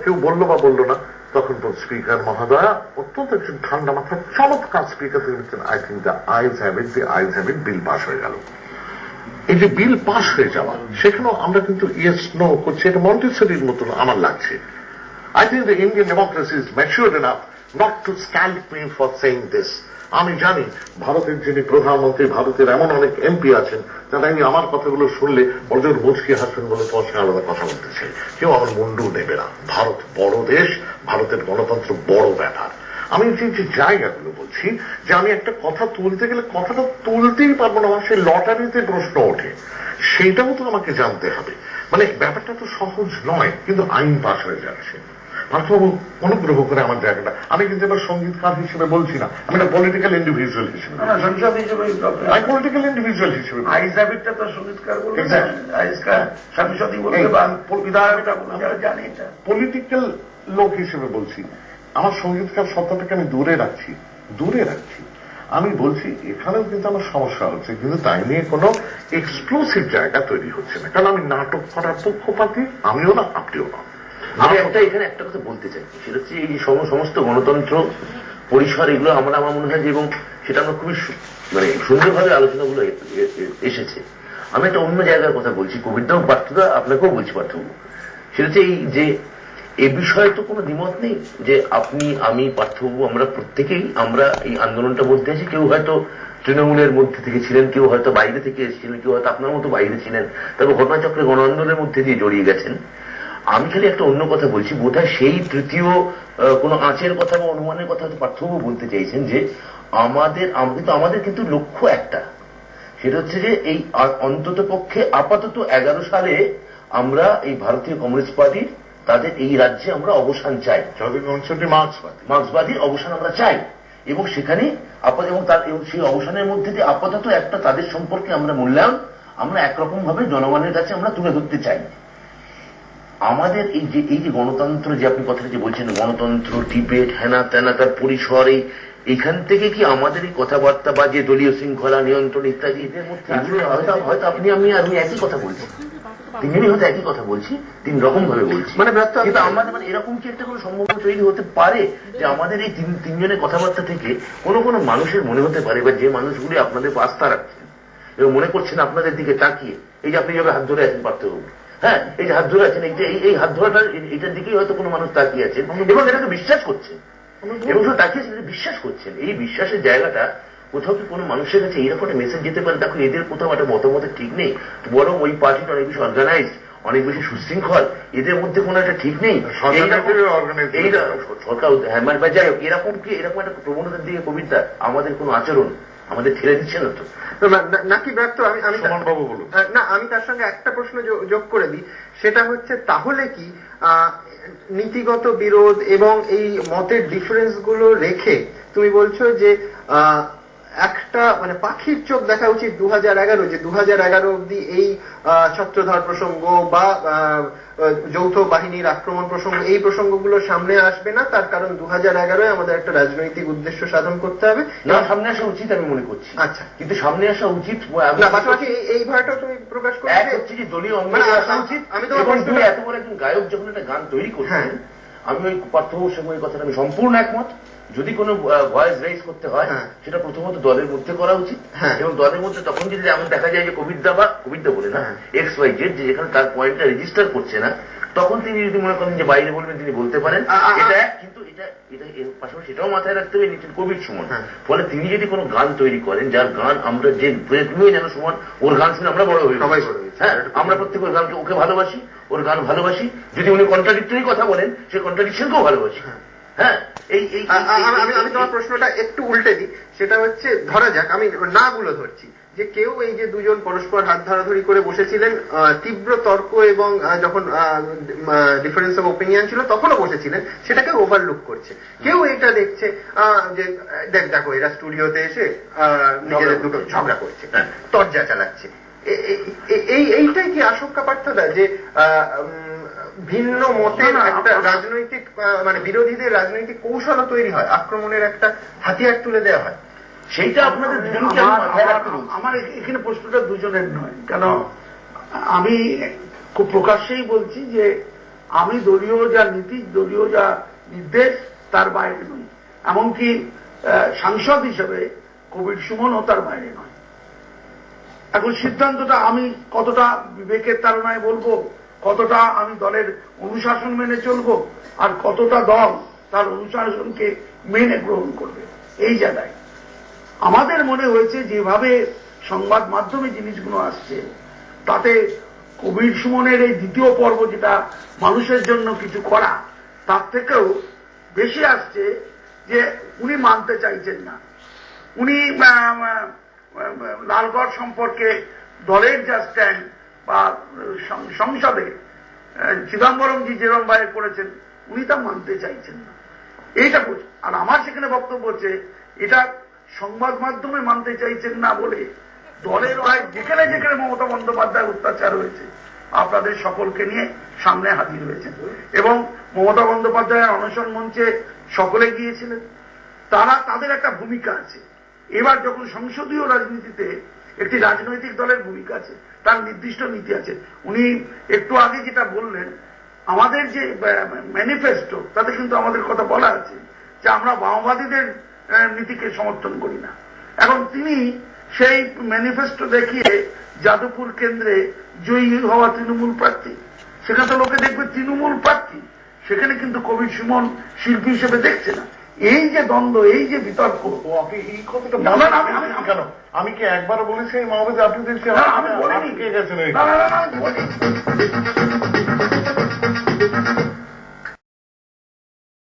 কেউ বললো বা বললো না, তখন তো স্পিকার মহোদয়া অত্যন্ত একজন ঠান্ডা মাথার চমৎকার স্পিকার থেকে বলছেন, I think the eyes have it, the eyes have it, bill pass হয়ে গেল। এই যে বিল পাস হয়ে যাওয়া, সেখানেও আমরা কিন্তু ইয়েস নো করছি, এটা মন্টেসরির মতন আমার লাগছে। I think the Indian democracy is mature enough not to scalp me for saying this. আমি জানি ভারতের যিনি প্রধানমন্ত্রী, ভারতের এমন অনেক এমপি আছেন যারা আমি আমার কথাগুলো শুনলে বড়জোর মুচকি হাসবেন বলে তোমার সঙ্গে আলাদা কথা বলতে চাই, কেউ আমার মুন্ডু নেবে না। ভারত বড় দেশ, ভারতের গণতন্ত্র বড় ব্যাপার। আমি যে জায়গাগুলো বলছি যে আমি একটা কথা তুলতে গেলে কথাটা তুলতেই পারবো না, আমার সেই লটারিতে প্রশ্ন ওঠে, সেইটাও তো আমাকে জানতে হবে। মানে ব্যাপারটা তো সহজ নয়, কিন্তু আইন পাশ হয়ে যাচ্ছে। পার্থবাবু অনুগ্রহ করে আমার জায়গাটা, আমি কিন্তু এবার সঙ্গীতকার হিসেবে বলছি না, আমি একটা পলিটিক্যাল ইন্ডিভিজুয়াল হিসেবে, পলিটিক্যাল ইন্ডিভিজুয়াল হিসেবে। আইজ হ্যাবিটটা তো সঙ্গীতকার বলবে, সাংসদই বলবে, বিধায়কটা বলবে, জানি এটা পলিটিক্যাল লোক হিসেবে বলছি। আমার সঙ্গীতকার সত্তাটাকে আমি দূরে রাখছি। আমি বলছি এখানেও কিন্তু আমার সমস্যা হচ্ছে, কিন্তু তাই নিয়ে কোনো এক্সক্লুসিভ জায়গা তৈরি হচ্ছে না, কারণ আমি নাটক করার পক্ষপাতী, আমিও না, আপনিও না। আমি এখানে একটা কথা বলতে চাই, সেটা হচ্ছে এই সমস্ত গণতন্ত্র পরিসর এগুলো আমার মনে হয় যে, এবং সেটা আমরা খুবই মানে সুন্দরভাবে আলোচনাগুলো এসেছে। আমি একটা অন্য জায়গার কথা বলছি, কবিতাও পার্থদা, আপনাকেও বলছি পার্থবাবু, সেটা হচ্ছে এই যে এ বিষয়ে তো কোনো দ্বিমত নেই যে আপনি, আমি, পার্থবাবু, আমরা প্রত্যেকেই আমরা এই আন্দোলনটা বলতে আছি। কেউ হয়তো তৃণমূলের মধ্যে থেকে ছিলেন, কেউ হয়তো বাইরে থেকে এসেছিলেন, কেউ হয়তো আপনার মতো বাইরে ছিলেন, তারপর ঘটনাচক্রে গণ আন্দোলনের মধ্যে দিয়ে জড়িয়ে গেছেন। আমি খালি একটা অন্য কথা বলছি, বোধহয় সেই তৃতীয় কোনো আঁচের কথা বা অনুমানের কথা হয়তো পার্থবাবু বলতে চাইছেন যে আমাদের কিন্তু লক্ষ্য একটা, সেটা হচ্ছে যে এই অন্তত পক্ষে আপাতত 11 সালে আমরা এই ভারতীয় কমিউনিস্ট পার্টির তাদের এই রাজ্যে আমরা অবসান চাই, মার্ক্সবাদীর অবসান আমরা চাই, এবং সেখানে এবং সেই অবসানের মধ্যে দিয়ে আপাতত একটা তাদের সম্পর্কে আমরা মূল্যায়ন আমরা একরকম ভাবে জনগণের কাছে আমরা তুলে ধরতে চাই। আমাদের এই যে গণতন্ত্র যে আপনি কথাটা যে বলছেন, গণতন্ত্র, ডিবেট, হেনা তেনা, তার পরিসর, এইখান থেকে কি আমাদের এই কথাবার্তা বা যে দলীয় শৃঙ্খলা নিয়ন্ত্রণ ইত্যাদি এদের মধ্যে হয়তো আপনি আমি একই কথা বলছি, তিনজনই হয়তো একই কথা বলছি, 3 রকম ভাবে বলছি, কিন্তু আমাদের মানে এরকম কি একটা কোনো সম্ভাবনা তৈরি হতে পারে যে আমাদের এই তিনজনের কথাবার্তা থেকে কোনো মানুষের মনে হতে পারে, বা যে মানুষগুলি আপনাদের আস্থা রাখছেন এবং মনে করছেন আপনাদের দিকে তাকিয়ে, এই যে আপনি যেভাবে হাত ধরে আছেন পার্থবাবু, হ্যাঁ, এই যে হাত ধরে আছেন, এই হাত ধরাটা এটার দিকেই হয়তো কোনো মানুষ তাকিয়ে আছেন এবং এটাকে বিশ্বাস করছেন, এবং শুধু তাকিয়ে বিশ্বাস করছেন। এই বিশ্বাসের জায়গাটা কোথাও কি কোনো মানুষের কাছে এইরকম একটা মেসেজ যেতে পারে, দেখো এদের কোথাও একটা মতামতের ঠিক নেই, বরং ওই পার্টিটা অনেক বেশি অর্গানাইজড, অনেক বেশি সুশৃঙ্খল, এদের মধ্যে কোনো একটা ঠিক নেই, সরকার হ্যাঁ বা যাই হোক, এরকম একটা প্রবণতার দিকে কবিতা আমাদের কোনো আচরণ আমাদের ঠেলে দিচ্ছে না তো নাকি ব্যর্থ? আমি সমানবাবু বলুন না, আমি তার সঙ্গে একটা প্রশ্ন যোগ করে দিই, সেটা হচ্ছে তাহলে কি নীতিগত বিরোধ এবং এই মতের ডিফারেন্স গুলো রেখে তুমি বলছো যে একটা মানে পাখির চোখ দেখা উচিত 2011, যে 2011 অব্দি এই ছত্রধর প্রসঙ্গ বা যৌথ বাহিনীর আক্রমণ প্রসঙ্গ, এই প্রসঙ্গগুলো সামনে আসবে না, তার কারণ 2011 আমাদের একটা রাজনৈতিক উদ্দেশ্য সাধন করতে হবে, না সামনে আসা উচিত আমি মনে করছি। আচ্ছা, কিন্তু সামনে আসা উচিত পাশাপাশি এই ভয়টা তুমি প্রকাশ করছো, এক হচ্ছে যে দলীয় অঙ্গনে আসা উচিত। আমি তো এত বড় একজন গায়ক যখন একটা গান তৈরি করছেন, আমি ওই পার্থবাবুর সঙ্গে ওই কথাটা আমি সম্পূর্ণ একমত। যদি কোনো ভয়েস রেইজ করতে হয় সেটা প্রথমত দলের মধ্যে করা উচিত, এবং দলের মধ্যে তখন যদি এমন দেখা যায় যে কবিতা বলে না XYZ, যে যেখানে তার পয়েন্টটা রেজিস্টার করছে না, তখন তিনি যদি মনে করেন যে বাইরে বলবেন তিনি বলতে পারেন, এটা কিন্তু এটা এর পাশাপাশি সেটাও মাথায় রাখতে হবে নিশ্চিত কোভিড সময়। ফলে তিনি যদি কোনো গান তৈরি করেন যার গান আমরা যে তুমিও জানো সুমন, ওর গান শুনে আমরা বড় হয়ে সবাই, হ্যাঁ আমরা প্রত্যেক ওর গানকে ওকে ভালোবাসি, ওর গান ভালোবাসি, যদি উনি কন্ট্রাডিক্টরি কথা বলেন সেই কন্ট্রাডিকশনকেও ভালোবাসি। হ্যাঁ, আমি তোমার প্রশ্নটা একটু উল্টে দিই, সেটা হচ্ছে ধরা যাক আমি নাগুলো ধরছি, যে কেউ এই যে দুজন পরস্পর হাত ধরাধরি করে বসেছিলেন, তীব্র তর্ক এবং যখন ডিফারেন্স অফ ওপিনিয়ন ছিল তখনও বসেছিলেন, সেটাকে ওভারলুক করছে। কেউ এটা দেখছে যে দেখো এরা স্টুডিওতে এসে নিজেদের দুটো ঝগড়া করছে, তরজা চালাচ্ছে। এইটাই কি আশঙ্কা পার্থদা, যে ভিন্ন মতের একটা রাজনৈতিক মানে বিরোধীদের রাজনৈতিক কৌশলও তৈরি হয়, আক্রমণের একটা হাতিয়ার তুলে দেওয়া হয়? সেইটা আপনাদের আমার এখানে প্রশ্নটা দুজনের নয়, কারণ আমি খুব প্রকাশ্যেই বলছি যে আমি দলীয় যা নীতি, দলীয় যা নির্দেশ তার বাইরে নই, এমনকি সাংসদ হিসেবে কবির সুমনও তার বাইরে নয়। এখন সিদ্ধান্তটা আমি কতটা বিবেকের তাড়নায় বলবো, কতটা আমি দলের অনুশাসন মেনে চলবো, আর কতটা দল তার অনুশাসনকে মেনে গ্রহণ করবে, এই জায়গায় আমাদের মনে হয়েছে যেভাবে সংবাদ মাধ্যমে জিনিসগুলো আসছে, তাতে কবির সুমনের এই দ্বিতীয় পর্ব, যেটা মানুষের জন্য কিছু করা, তার থেকেও বেশি আসছে যে উনি মানতে চাইছেন না। উনি লালগড় সম্পর্কে দলের যা স্ট্যান্ড বা সংসদে চিদম্বরমজি যেরকম বাইরে করেছেন, উনি তা মানতে চাইছেন না, এইটা বলছে। আর আমার সেখানে বক্তব্য হচ্ছে এটা সংবাদ মাধ্যমে মানতে চাইছেন না বলে দলের যেখানে যেখানে মমতা বন্দ্যোপাধ্যায় অত্যাচার হয়েছে আপনাদের সকলকে নিয়ে সামনে হাজির হয়েছেন, এবং মমতা বন্দ্যোপাধ্যায়ের অনশন মঞ্চে সকলে গিয়েছিলেন। তাদের একটা ভূমিকা আছে। এবার যখন সংসদীয় রাজনীতিতে একটি রাজনৈতিক দলের ভূমিকা আছে, তার নির্দিষ্ট নীতি আছে। উনি একটু আগে যেটা বললেন, আমাদের যে ম্যানিফেস্টো, তাতে কিন্তু আমাদের কথা বলা আছে যে আমরা মাওবাদীদের নীতিকে সমর্থন করি না। এখন তিনি সেই ম্যানিফেস্টো দেখিয়ে যাদবপুর কেন্দ্রে জয়ী হওয়া তৃণমূল প্রার্থী, সেখানে তো লোকে দেখবে তৃণমূল প্রার্থী, সেখানে কিন্তু কবির সুমন শিল্পী হিসেবে দেখছে না। এই যে দ্বন্দ্ব, এই যে বিতর্ক, আপনি এই কথাটা কেন? আমি কি একবারও বলেছি মাহবুব আপনি আমি বলিনি। কে গেছেন?